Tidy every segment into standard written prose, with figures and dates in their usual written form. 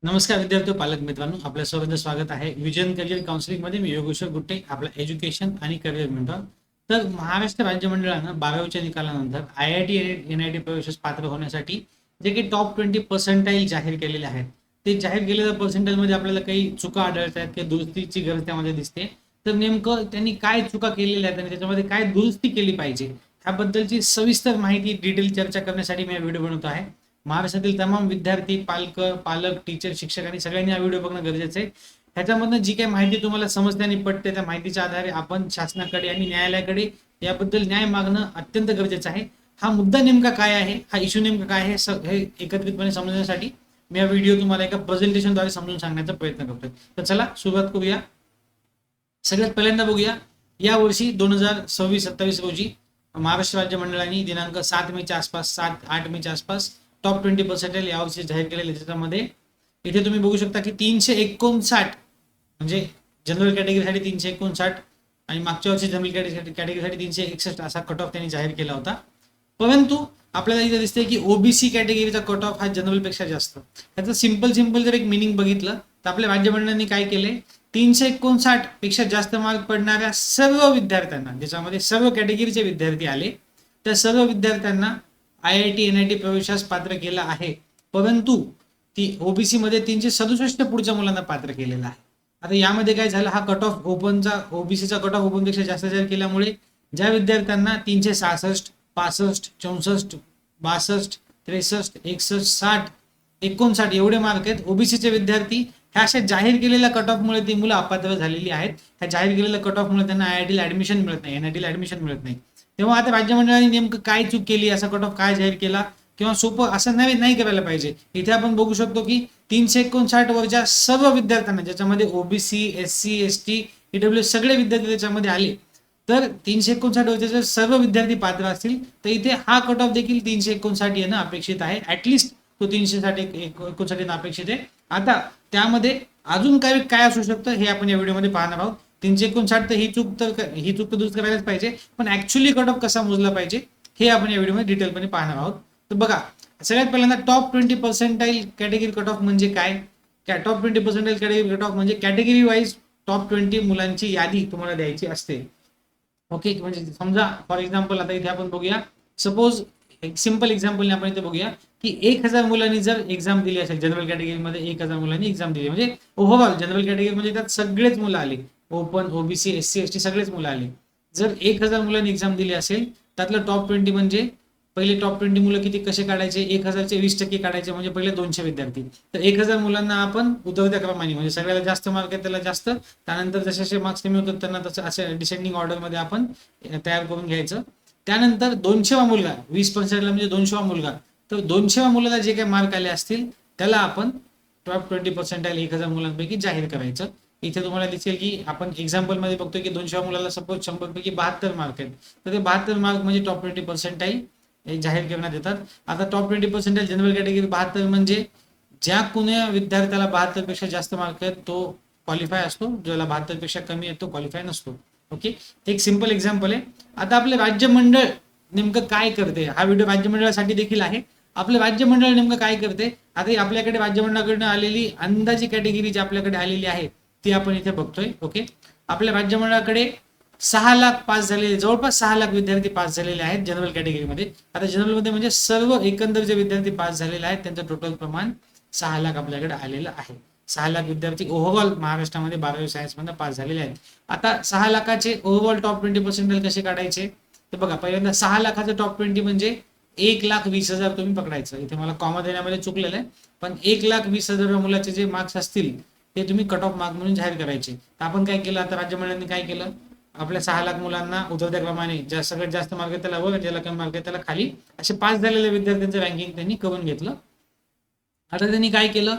नमस्कार विद्यार्थी पालक मित्रांनो, आपल्या सर्वांचं स्वागत आहे विजन करिअर काउन्सिलिंग मध्ये. मी योगेश्वर गुट्टे, आपला एज्युकेशन आणि करिअर मेंटर. तर महाराष्ट्र राज्य मंडळानं 12वीच्या निकालानंतर IIT NIT प्रवेशास पात्र होण्यासाठी जे काही टॉप 20% जाहीर केलेले आहेत, ते जाहीर केलेल्या पर्सेंटाईल मध्ये आपल्याला काही चुका आढळत आहेत, काही दुरुस्तीची गरज त्यामध्ये दिसते. तर नेमकं त्यांनी काय चुका केलेल्या आहेत आणि त्याच्यामध्ये काय दुरुस्ती केली पाहिजे ह्याबद्दलची सविस्तर माहिती, डिटेल चर्चा करण्यासाठी मी हा व्हिडिओ बनवतो आहे. महाराष्ट्रातील तमाम विद्यार्थी, पालक, टीचर, शिक्षक आणि सगळ्यांनी हा व्हिडिओ बघणं गरजेचं आहे. ह्याच्यामधनं जी काही माहिती तुम्हाला समजते आणि पटते, त्या माहितीच्या आधारे आपण शासनाकडे आणि न्यायालयाकडे याबद्दल न्याय मागणं अत्यंत गरजेचं आहे. हा मुद्दा नेमका काय आहे, हा इश्यू नेमका काय आहे, हे एकत्रितपणे समजण्यासाठी मी हा व्हिडिओ तुम्हाला एका प्रेझेंटेशनद्वारे समजून सांगण्याचा प्रयत्न करतोय. तर चला सुरुवात करूया. सगळ्यात पहिल्यांदा बघूया, या वर्षी 2026-27 रोजी महाराष्ट्र राज्य मंडळाने दिनांक 7 मेच्या आसपास, 7-8 मेच्या आसपास टॉप 20% यावर्षी जाहीर केलेले. त्याच्यामध्ये इथे तुम्ही बघू शकता की 359 म्हणजे जनरल कॅटेगरीसाठी 359 आणि मागच्या वर्षी जनरल कॅटेगरीसाठी 361 असा कट ऑफ त्यांनी जाहीर केला होता. परंतु आपल्याला इथे दिसते की ओबीसी कॅटेगरीचा कट ऑफ हा जनरल पेक्षा जास्त. त्याचं सिंपल जर एक मिनिंग बघितलं तर आपल्या राज्य मंडळाने काय केले, 359 पेक्षा जास्त मार्क पडणाऱ्या सर्व विद्यार्थ्यांना, ज्याच्यामध्ये सर्व कॅटेगरीचे विद्यार्थी आले, त्या सर्व विद्यार्थ्यांना IIT NIT प्रवेशास पात्र केला आहे. परंतु ती ओबीसी मध्ये 367 पुढच्या मुलांना पात्र केलेला आहे. आता यामध्ये काय झालं, हा कट ऑफ ओबीसीचा कट ऑफ ओपन पेक्षा जास्त जाहीर केल्यामुळे ज्या विद्यार्थ्यांना 366, 65, 64, 62, 63, 61, 60, 59 एवढे मार्क आहेत, ओबीसीचे विद्यार्थी ह्या अशा जाहीर केलेल्या कट ऑफ मुळे ती मुलं अपात्र झालेली आहेत. ह्या जाहीर केलेल्या कट ऑफ मुळे त्यांना IIT ला ऍडमिशन मिळत नाही, NIT ला ऍडमिशन मिळत नाही. तेव्हा आता राज्य मंडळाने नेमकं काय चूक केली, असा कट ऑफ काय जाहीर केला किंवा सोपं असं नाही करायला पाहिजे. इथे आपण बघू शकतो की 359 वरच्या सर्व विद्यार्थ्यांना, ज्याच्यामध्ये ओबीसी, SC, ST, EWS सगळे विद्यार्थी त्याच्यामध्ये आले, तर 359 वरचे जर सर्व विद्यार्थी पात्र असतील तर इथे हा कट ऑफ देखील 359 येणं अपेक्षित आहे. ऍटलिस्ट तो 359 येणं अपेक्षित आहे. आता त्यामध्ये अजून काय काय असू शकतं हे आपण या व्हिडिओमध्ये पाहणार आहोत. 359 तर ही चूक तर दुरुस्त करायलाच पाहिजे, पण ऍक्च्युअली कट ऑफ कसा मोजला पाहिजे हे आपण या व्हिडिओमध्ये डिटेलपणे पाहणार आहोत. तर बघा, सगळ्यात पहिल्यांदा टॉप 20% कॅटेगरी कट ऑफ म्हणजे काय. टॉप 20% कॅटेगरी कट ऑफ म्हणजे कॅटेगरी वाईज टॉप 20 मुलांची यादी तुम्हाला द्यायची असते. ओके, म्हणजे समजा फॉर एक्झाम्पल आता इथे आपण बघूया, सपोज एक सिंपल एक्झाम्पल आपण इथे बघूया की 1000 मुलांनी जर एक्झाम दिली असेल, जनरल कॅटेगरीमध्ये 1000 मुलांनी एक्झाम दिली, म्हणजे ओव्हरऑल जनरल कॅटेगरी म्हणजे त्यात सगळेच मुलं आले, ओपन, ओबीसी, SC, ST सगळेच मुलं आले. जर 1000 मुलांनी एक्झाम दिली असेल, त्यातलं टॉप 20 म्हणजे पहिले टॉप 20 मुलं किती कसे काढायचे, 1000चे 20% काढायचे, म्हणजे पहिले 200 विद्यार्थी. तर 1000 मुलांना आपण उतरत्या क्रमाने, म्हणजे सगळ्याला जास्त मार्क आहे त्याला जास्त, त्यानंतर जसे जसे मार्क्स कमी होतात त्यांना तसं असे डिसेंडिंग ऑर्डर मध्ये आपण तयार करून घ्यायचं. त्यानंतर 200वा मुलगा, 20%ला म्हणजे 200वा मुलगा, तर 200वा मुलाला जे काही मार्क आले असतील त्याला आपण टॉप 20% 1000 मुलांपैकी जाहीर करायचं. इथे तुम्हाला दिसेल की आपण एक्झाम्पल मध्ये बघतोय की 200 मुलाला सपोज 100 पैकी 72 मार्क आहेत, तर ते 72 मार्क म्हणजे टॉप 20% जाहीर करण्यात येतात. आता टॉप 20% जनरल कॅटेगरी 72 म्हणजे ज्या कुण्या विद्यार्थ्याला 72 पेक्षा जास्त मार्क आहेत तो क्वालिफाय असतो, ज्याला 72 पेक्षा कमी आहे तो क्वालिफाय नसतो. ओके, एक सिंपल एक्झाम्पल आहे. आता आपले राज्य मंडळ नेमकं काय करते, हा व्हिडिओ राज्य मंडळासाठी देखील आहे. आपलं राज्य मंडळ नेमकं काय करते, आता आपल्याकडे राज्य मंडळाकडून आलेली अंदाजी कॅटेगरी जी आपल्याकडे आलेली आहे ती आपण इथे बघतोय. ओके, आपल्या राज्य मंडळाकडे 6 लाख पास झालेले, जवळपास 6 लाख विद्यार्थी पास झालेले आहेत जनरल कॅटेगरीमध्ये. आता जनरल मध्ये म्हणजे सर्व एकंदर जे विद्यार्थी पास झालेले आहेत त्यांचं टोटल प्रमाण 6 लाख आपल्याकडे आलेलं आहे. 6 लाख विद्यार्थी ओव्हरऑल महाराष्ट्रामध्ये 12वी सायन्स मध्ये पास झालेले आहेत. आता 6 लाखाचे ओव्हरऑल टॉप 20% कसे काढायचे, तर बघा, पहिल्यांदा 6 लाखाचं टॉप 20 म्हणजे 1,20,000 तुम्ही पकडायचं. इथे मला कॉमा देण्यामध्ये चुकलेलं आहे, पण 1,20,000 मुलाचे जे मार्क्स असतील ते तुम्ही कट ऑफ मार्क म्हणून जाहीर करायचे. तर आपण काय केलं, आता राज्य मंडळाने काय केलं, आपल्या 6 लाख मुलांना उतरत्या क्रमाने ज्या सगळ्यात जास्त मार्क आहे त्याला वर, ज्याला कमी मार्क आहे त्याला खाली, असे पास झालेल्या विद्यार्थ्यांचं रँकिंग त्यांनी करून घेतलं. आता त्यांनी काय केलं,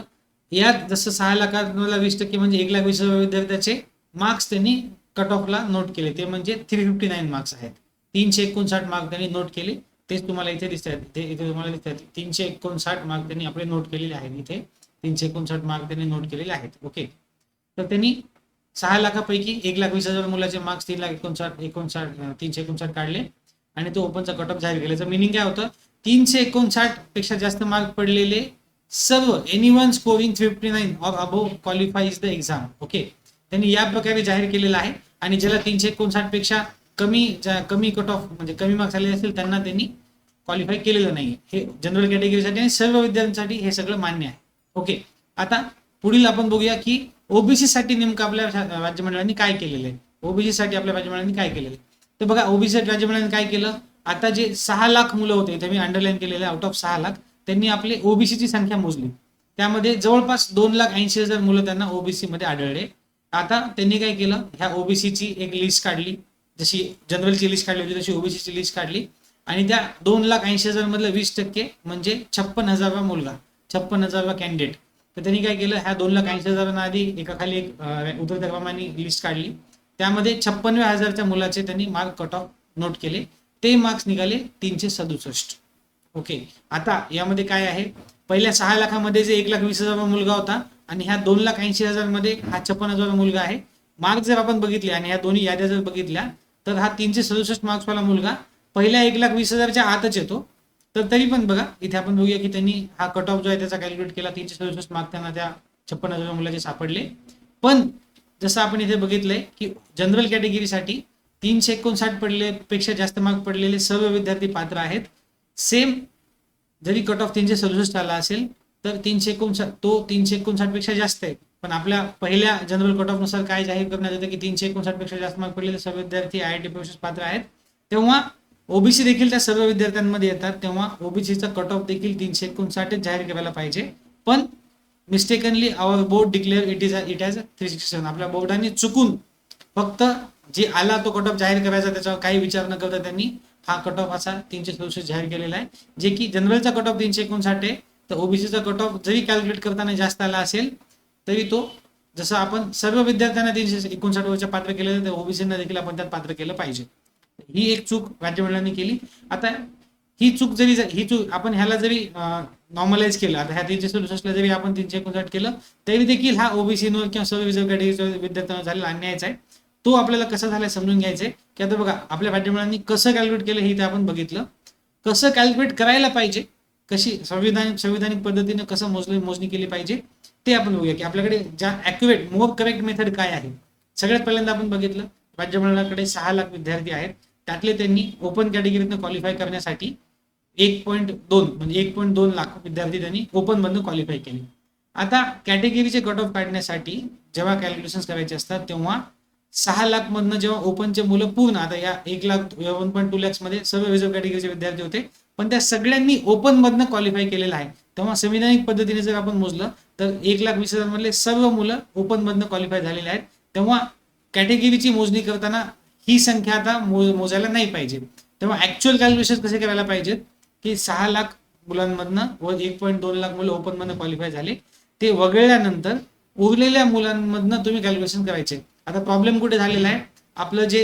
यात जसं 6 लाखाला 20% म्हणजे 1,20,000 विद्यार्थ्याचे मार्क्स त्यांनी कट ऑफला नोट केले, ते म्हणजे 359 मार्क्स आहेत. 359 मार्क त्यांनी नोट केले, तेच तुम्हाला इथे दिसत आहेत. इथे तुम्हाला दिसत आहेत 359 मार्क त्यांनी आपले नोट केलेले आहेत. इथे 359 मार्क त्यांनी नोट केलेले आहेत. ओके, तर त्यांनी 6 लाखापैकी 1,20,000 मुलाचे मार्क्स 359 काढले आणि तो ओपनचा कट ऑफ जाहीर केल्याचं मिनिंग काय होतं, 359 पेक्षा जास्त मार्क पडलेले सर्व anyone scoring 59 or above qualifies the exam. Okay, त्यांनी या प्रकारे जाहीर केलेलं आहे. आणि ज्याला 359 पेक्षा कमी कट ऑफ म्हणजे कमी मार्क्स आलेले असतील त्यांना त्यांनी क्वालिफाय केलेलं नाही. हे जनरल कॅटेगरीसाठी आणि सर्व विद्यार्थ्यांसाठी हे सगळं मान्य आहे. ओके, आता पुढील आपण बघूया की ओबीसी साठी नेमकं आपल्या राज्यमंडळाने काय केलेलं आहे. ओबीसी साठी आपल्या राज्यमंडळाने काय केलेलं आहे तर बघा, ओबीसी राज्यमंडळाने काय केलं, आता जे 6 लाख मुलं होते, इथे मी अंडरलाईन केलेले आउट ऑफ 6 लाख, त्यांनी आपले ओबीसीची संख्या मोजली. त्यामध्ये जवळपास 2,80,000 मुलं त्यांना ओबीसी मध्ये आढळले. आता त्यांनी काय केलं, ह्या ओबीसीची एक लिस्ट काढली, जशी जनरलची लिस्ट काढली होती तशी ओबीसीची लिस्ट काढली. आणि त्या 2,80,000 मधलं 20% म्हणजे 56,000वा मुलगा, 56,000वा कॅन्डिडेट. तर त्यांनी काय केलं, ह्या 2,80,000 आधी एका खाली एक उतरत्या क्रमाने लिस्ट काढली. त्यामध्ये 56,000च्या मुलाचे त्यांनी मार्क कट ऑफ नोट केले. ते मार्क्स निघाले 367. ओके, आता यामध्ये काय आहे, पहिल्या 6 लाखामध्ये जे 1,20,000 मुलगा होता आणि ह्या 2,80,000 मध्ये हा 56,000 मुलगा आहे. मार्क जर आपण बघितले आणि ह्या दोन्ही याद्या जर बघितल्या तर हा 367 मार्क्स वाला मुलगा पहिल्या 1,20,000च्या आतच येतो. तर तरी पण बघा, इथे आपण बघूया की त्यांनी हा कट ऑफ जो आहे त्याचा कॅल्क्युलेट केला. 367 मार्क त्यांना त्या 56,000 मुलाचे सापडले. पण जसं आपण इथे बघितलंय की जनरल कॅटेगरीसाठी 359 पडले पेक्षा जास्त मार्क पडलेले सर्व विद्यार्थी पात्र आहेत. सेम जरी कट ऑफ 367 आला असेल तर 359 पेक्षा जास्त आहे. पण आपल्या पहिल्या जनरल कट ऑफ नुसार काय जाहीर करण्यात येतं की 359 पेक्षा जास्त मार्क पडलेले सर्व विद्यार्थी आयआयटी प्रवेशास पात्र आहेत. तेव्हा ओबीसी देखील त्या सर्व विद्यार्थ्यांमध्ये येतात. तेव्हा ओबीसीचा कट ऑफ देखील 359 जाहीर करायला पाहिजे. पण mistakenly our board declare it as 367. आपल्या बोर्डाने चुकून फक्त जे आला तो कट ऑफ जाहीर करायचा, त्याच्यावर काही विचार न करता त्यांनी हा कट ऑफ असा 367 जाहीर केलेला आहे. जे की जनरलचा कट ऑफ 359 आहे. तर ओबीसीचा कट ऑफ जरी कॅल्क्युलेट करताना जास्त आला असेल तरी तो, जसं आपण सर्व विद्यार्थ्यांना 359 वरच्या पात्र केलेलं, तर ओबीसीना देखील आपण त्यात पात्र केलं पाहिजे. ही एक चूक राज्यमंडळाने केली. आता ही चूक आपण ह्याला जरी नॉर्मलाइज केलं, आता ह्या 367 जरी आपण 359 केलं तरी देखील हा ओबीसी नो किंवा सर्व रिझर्व्ह कॅटेगरीच्या विद्यार्थ्यांना झालेला अन्यायच आहे. तो आपल्याला कसा झाला समजून घ्यायचंय की आता बघा, आपल्या राज्यमंडळाने कसं कॅल्क्युलेट केलं हे ते आपण बघितलं. कसं कॅल्क्युलेट करायला पाहिजे, कशी संविधानिक पद्धतीने कसं मोजणी केली पाहिजे ते आपण बघूया की आपल्याकडे ज्या ॲक्युरेट मोर करेक्ट मेथड काय आहे. सगळ्यात पहिल्यांदा आपण बघितलं, राज्यमंडळाकडे 6 लाख विद्यार्थी आहेत. त्यातले त्यांनी ओपन कॅटेगरीतनं क्वालिफाय करण्यासाठी 1.2 म्हणजे 1.2 लाख विद्यार्थी त्यांनी ओपन मधनं क्वालिफाय केले. आता कॅटेगरीचे कट ऑफ काढण्यासाठी जेव्हा कॅल्क्युलेशन करायचे असतात तेव्हा 6 लाख मधनं जेव्हा ओपनचे मुलं पूर्ण, आता या 1.2 लाख मध्ये सर्व रिझर्व्ह कॅटेगरीचे विद्यार्थी होते, पण त्या सगळ्यांनी ओपन मधनं क्वालिफाय केलेलं आहे. तेव्हा संविधानिक पद्धतीने जर आपण मोजलं तर 1,20,000 मधले सर्व मुलं ओपन मधनं क्वालिफाय झालेले आहेत. तेव्हा कॅटेगरीची मोजणी करताना ही संख्या आता मोजायला नाही पाहिजे. तेव्हा ऍक्च्युअल कॅल्क्युलेशन कसे करायला पाहिजेत की 6 लाख मुलांमधनं व 1.2 लाख मुलं ओपन मधनं क्वालिफाय झाले, ते वगळल्यानंतर उरलेल्या मुलांमधनं तुम्ही कॅल्क्युलेशन करायचे. आता प्रॉब्लेम कुठे झालेला आहे, आपलं जे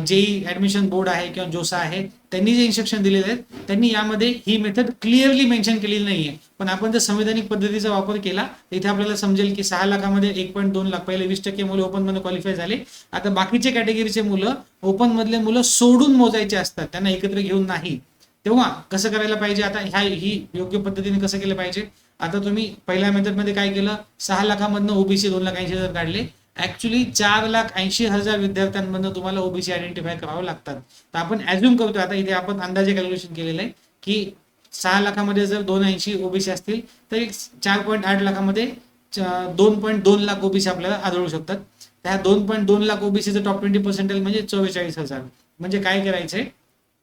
जेई ऍडमिशन बोर्ड आहे किंवा जोसा आहे त्यांनी जे इन्स्ट्रक्शन दिलेले आहेत त्यांनी यामध्ये ही मेथड क्लिअरली मेन्शन केलेली नाहीये. पण आपण जर संविधानिक पद्धतीचा वापर केला तर इथे आपल्याला समजेल की 6 लाखामध्ये 1.2 लाख पहिले 20% मुलं ओपन मध्ये क्वालिफाय झाले. आता बाकीचे कॅटेगरीचे मुलं ओपन मधले मुलं सोडून मोजायचे असतात, त्यांना एकत्र घेऊन नाही. तेव्हा कसं करायला पाहिजे, आता ही योग्य पद्धतीने कसं केलं पाहिजे. आता तुम्ही पहिल्या मेथडमध्ये काय केलं, 6 लाखामधनं ओबीसी 2,80,000 काढले. ऍक्च्युली 4,80,000 विद्यार्थ्यांमधनं तुम्हाला ओबीसी आयडेंटिफाय करावं लागतात. तर आपण ऍझ्युम करतो, आता इथे आपण अंदाजे कॅल्क्युलेशन केलेलं आहे की 6 लाखामध्ये जर 280 ओबीसी असतील तर 4.8 लाखामध्ये 2.2 लाख ओबीसी आपल्याला आढळू शकतात. त्या 2.2 लाख ओबीसीचं टॉप 20% म्हणजे 44,000. म्हणजे काय करायचंय,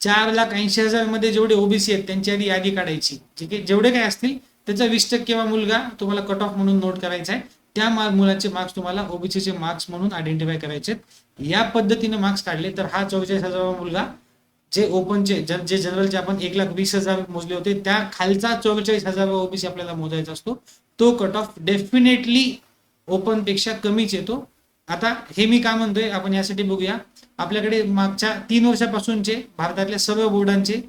4,80,000 मध्ये जेवढे ओबीसी आहेत त्यांची आधी यादी काढायची. ठीक आहे, जेवढे काय असतील त्याचा 20% मुलगा तुम्हाला कट ऑफ म्हणून नोट करायचा आहे. त्या मुलाचे मार्क्स तुम्हाला ओबीसीचे मार्क्स म्हणून आयडेंटिफाय करायचे. या पद्धतीने मार्क्स काढले तर हा 44,000 मुलगा जे ओपनचे जे जनरलचे आपण 1,20,000 मोजले होते त्या खालचा 44,000 ओबीसी आपल्याला मोजायचा असतो. तो कट ऑफ डेफिनेटली ओपन पेक्षा कमीच येतो. आता हे मी का म्हणतोय आपण यासाठी बघूया. आपल्याकडे मागच्या 3 वर्षापासूनचे भारतातल्या सर्व बोर्डांचे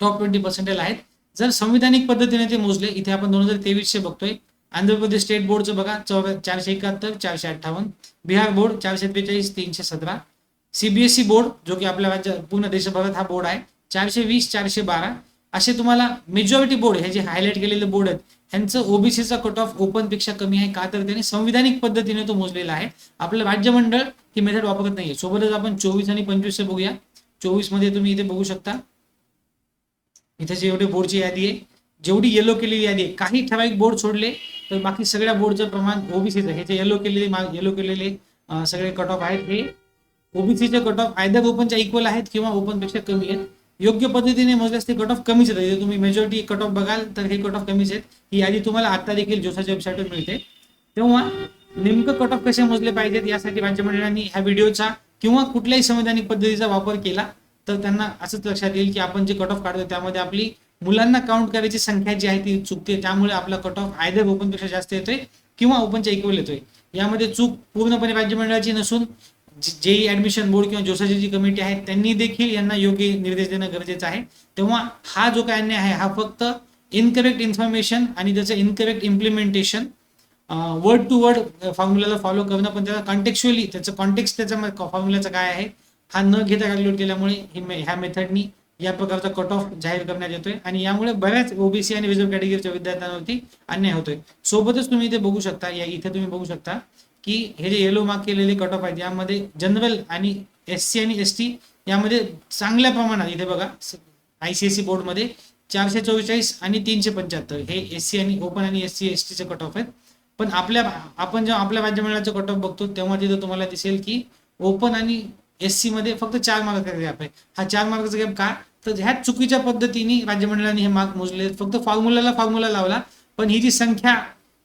टॉप 20% आहेत. जर संविधानिक पद्धतीने ते मोजले, इथे आपण 2023 बघतोय. आंध्र प्रदेश स्टेट बोर्डचं बघा 471, 458, बिहार बोर्ड 443, 317, सीबीएसई बोर्ड जो की आपल्या राज्य पूर्ण देशभरात हा बोर्ड आहे 420, 412. असे तुम्हाला मेजॉरिटी बोर्ड हे जे हायलाइट केलेले बोर्ड आहेत ह्यांचं ओबीसीचा कट ऑफ ओपन पेक्षा कमी आहे. का तर त्यांनी संविधानिक पद्धतीने तो मोजलेला आहे. आपलं राज्य मंडळ ही मेथड वापरत नाहीये. सोबतच आपण 24 आणि 25 बघूया. 24 मध्ये तुम्ही इथे बघू शकता, इथे जे एवढे बोर्डची यादी आहे, जेवढी येलो केलेली यादी आहे, काही ठराविक बोर्ड सोडले तर बाकी सगळ्या बोर्डचं प्रमाण ओबीसीचं, हे जे येलो केलेले सगळे कट ऑफ आहेत हे ओबीसीचे कट ऑफ आयदर ओपनच्या इक्वल आहेत किंवा ओपन पेक्षा कमी आहेत. योग्य पद्धतीने मोजल्यास ते कट ऑफ कमीच आहेत. तुम्ही मेजॉरिटी कट ऑफ बघाल तर हे कट ऑफ कमीच आहेत. ही यादी तुम्हाला आता देखील जोसाच्या वेबसाईटवर मिळते. तेव्हा नेमकं कट ऑफ कसे मोजले पाहिजेत यासाठी राज्य मंडळांनी ह्या व्हिडिओचा किंवा कुठल्याही संवैधानिक पद्धतीचा वापर केला तर त्यांना असंच लक्षात येईल की आपण जे कट ऑफ काढतो त्यामध्ये आपली मुलांना काउंट करायची संख्या जी आहे ती चुकते. त्यामुळे आपला कट ऑफ आयदर ओपन पेक्षा जास्त येतोय किंवा ओपनच्या इक्वल येतोय. यामध्ये चूक पूर्णपणे राज्य मंडळाची नसून जेई ऍडमिशन बोर्ड किंवा जोसाची जी कमिटी आहे त्यांनी देखील यांना योग्य निर्देश देणं गरजेचं आहे. तेव्हा हा जो काय अन्याय आहे हा फक्त इनकरेक्ट इन्फॉर्मेशन आणि त्याचं incorrect implementation word to word फॉर्म्युलाला फॉलो करणं, पण त्याला कॉन्टेक्च्युअली त्याचं कॉन्टेक्स्ट त्याच्या फॉर्म्युलाचं काय आहे हा न घेता कॅल्क्युलेट केल्यामुळे ह्या मेथडनी या प्रकारचा कट ऑफ जाहीर करण्यात येतोय आणि यामुळे बऱ्याच ओबीसी आणि रिझर्व्ह कॅटेगरीच्या विद्यार्थ्यांवरती अन्याय होतोय. सोबतच तुम्ही इथे बघू शकता, इथे तुम्ही बघू शकता की हे जे येलो मार्क केलेले कट ऑफ आहेत यामध्ये जनरल आणि एससी आणि एसटी यामध्ये चांगल्या प्रमाणात, इथे बघा आयसीएससी बोर्डमध्ये 444 आणि 375 हे एससी आणि ओपन आणि एससी एसटीचे कट ऑफ आहेत. पण आपण जेव्हा आपल्या राज्य मंडळाचं कट ऑफ बघतो तेव्हा तिथे तुम्हाला दिसेल की ओपन आणि एससी मध्ये फक्त 4 मार्काचा गॅप आहे. हा 4 मार्काचा गॅप का, तर ह्या चुकीच्या पद्धतीने राज्य मंडळाने हे मार्क मोजले. फक्त फॉर्म्युला लावला, पण ही जी संख्या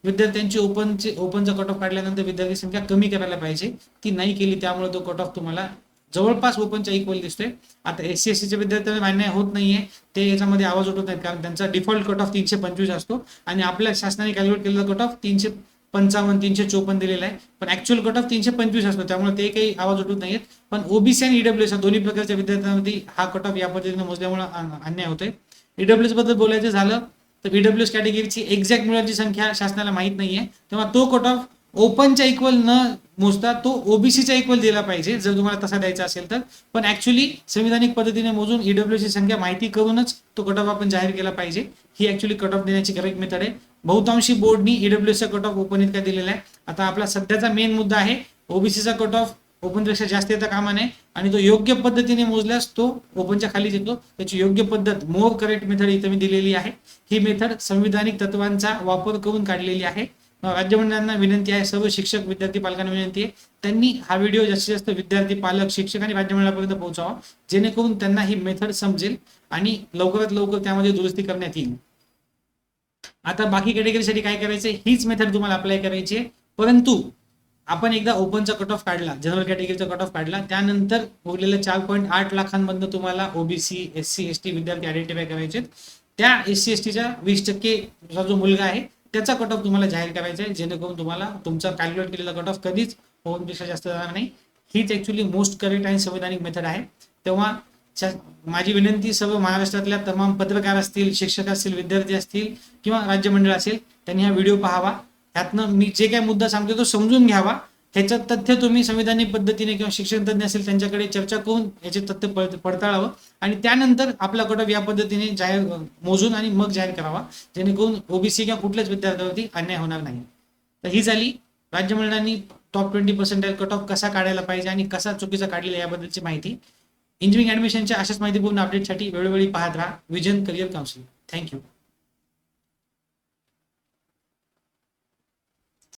विद्यार्थ्यांची ओपनचा कट ऑफ काढल्यानंतर विद्यार्थी संख्या कमी करायला पाहिजे, ती नाही केली. त्यामुळे तो कट ऑफ तुम्हाला जवळपास ओपनच्या इक्वल दिसतोय. आता एससी एसटीच्या विद्यार्थ्यांना मान्य होत नाहीये, ते याच्यामध्ये आवाज उठवत नाहीत कारण त्यांचा डिफॉल्ट कट ऑफ 325 असतो आणि आपल्या शासनाने कॅल्क्युलेट केलेला कट ऑफ 355 354 दिलेला आहे, पण ऍक्च्युअल कट ऑफ 325 असतो. त्यामुळे ते काही आवाज उठवत नाहीत. पण ओबीसी आणि ईडब्ल्यूएस दोन्ही प्रकारच्या विद्यार्थ्यांमध्ये हा कट ऑफ या पद्धतीने मोजल्यामुळे अन्याय होतोय. ईडब्ल्यूएस बद्दल बोलायचं झालं तर ईडब्ल्यूएस कॅटेगरीची एक्झॅक्ट मुलांची संख्या शासनाला माहित नाहीये, तेव्हा तो कट ऑफ ओपनच्या इक्वल न मोजता तो ओबीसीच्या इक्वल दिला पाहिजे जर तुम्हाला तसा द्यायचा असेल तर. पण ऍक्च्युअली संविधानिक पद्धतीने मोजून ईडब्ल्यूएस ची संख्या माहिती करूनच तो कट ऑफ आपण जाहीर केला पाहिजे. ही ऍक्च्युअली कट ऑफ देण्याची करेक्ट मेथड आहे. बहुतांशी बोर्डनी ईडब्ल्यूएसचा कट ऑफ ओपन इतका दिलेला आहे. आता आपला सध्याचा मेन मुद्दा आहे ओबीसीचा कट ऑफ ओपनपेक्षा जास्त येता कामा नये आणि तो योग्य पद्धतीने मोजल्यास तो ओपनच्या खालीच येतो. त्याची योग्य पद्धत मोर करेक्ट मेथड इथे मी दिलेली आहे. ही मेथड संविधानिक तत्वांचा वापर करून काढलेली आहे. राज्य मंडळांना विनंती आहे, सर्व शिक्षक विद्यार्थी पालकांना विनंती आहे, त्यांनी हा व्हिडिओ जास्तीत जास्त विद्यार्थी पालक शिक्षक आणि राज्य मंडळापर्यंत पोहोचावा जेणेकरून त्यांना ही मेथड समजेल आणि लवकरात लवकर त्यामध्ये दुरुस्ती करण्यात येईल. आता बाकी कॅटेगरीसाठी काय करायचंय, हीच मेथड तुम्हाला अप्लाय करायची आहे. परंतु आपण एकदा ओपनचा कट ऑफ काढला, जनरल कॅटेगरीचा कट ऑफ काढला, त्यानंतर उरलेल्या 4.8 लाखांमधून तुम्हाला ओबीसी एससी एसटी विद्यार्थी आयडेंटिफाय करायचे. त्या एससी एसटीच्या 20% जो मुलगा आहे त्याचा कट ऑफ तुम्हाला जाहीर करायचा आहे जेणेकरून तुम्हाला तुमचा कॅल्क्युलेट केलेला कट ऑफ कधीच ओपनपेक्षा जास्त जाणार नाही. हीच ऍक्च्युअली मोस्ट करेक्ट आणि संवैधानिक मेथड आहे. तेव्हा माझी विनंती सर्व महाराष्ट्रातल्या तमाम पत्रकार असतील, शिक्षक असतील, विद्यार्थी असतील किंवा राज्य मंडळ असेल त्यांनी हा व्हिडिओ पाहावा. त्यातनं मी जे काही मुद्दा सांगतो तो समजून घ्यावा. ह्याचं तथ्य तुम्ही संविधानिक पद्धतीने किंवा शिक्षण तज्ञ असेल त्यांच्याकडे चर्चा करून याचे तथ्य पडताळावं आणि त्यानंतर आपला कट ऑफ या पद्धतीने जाहीर मोजून आणि मग जाहीर करावा जेणेकरून ओबीसी किंवा कुठल्याच विद्यार्थ्यावरती अन्याय होणार नाही. तर ही झाली राज्य मंडळांनी टॉप 20% कट ऑफ कसा काढायला पाहिजे आणि कसा चुकीचा काढलेला याबद्दलची माहिती. इंजिनिअरिंग ऍडमिशनच्या अशाच माहितीपूर्ण अपडेटसाठी वेळोवेळी पाहत राहा विजन करिअर काउन्सिलिंग. थँक्यू.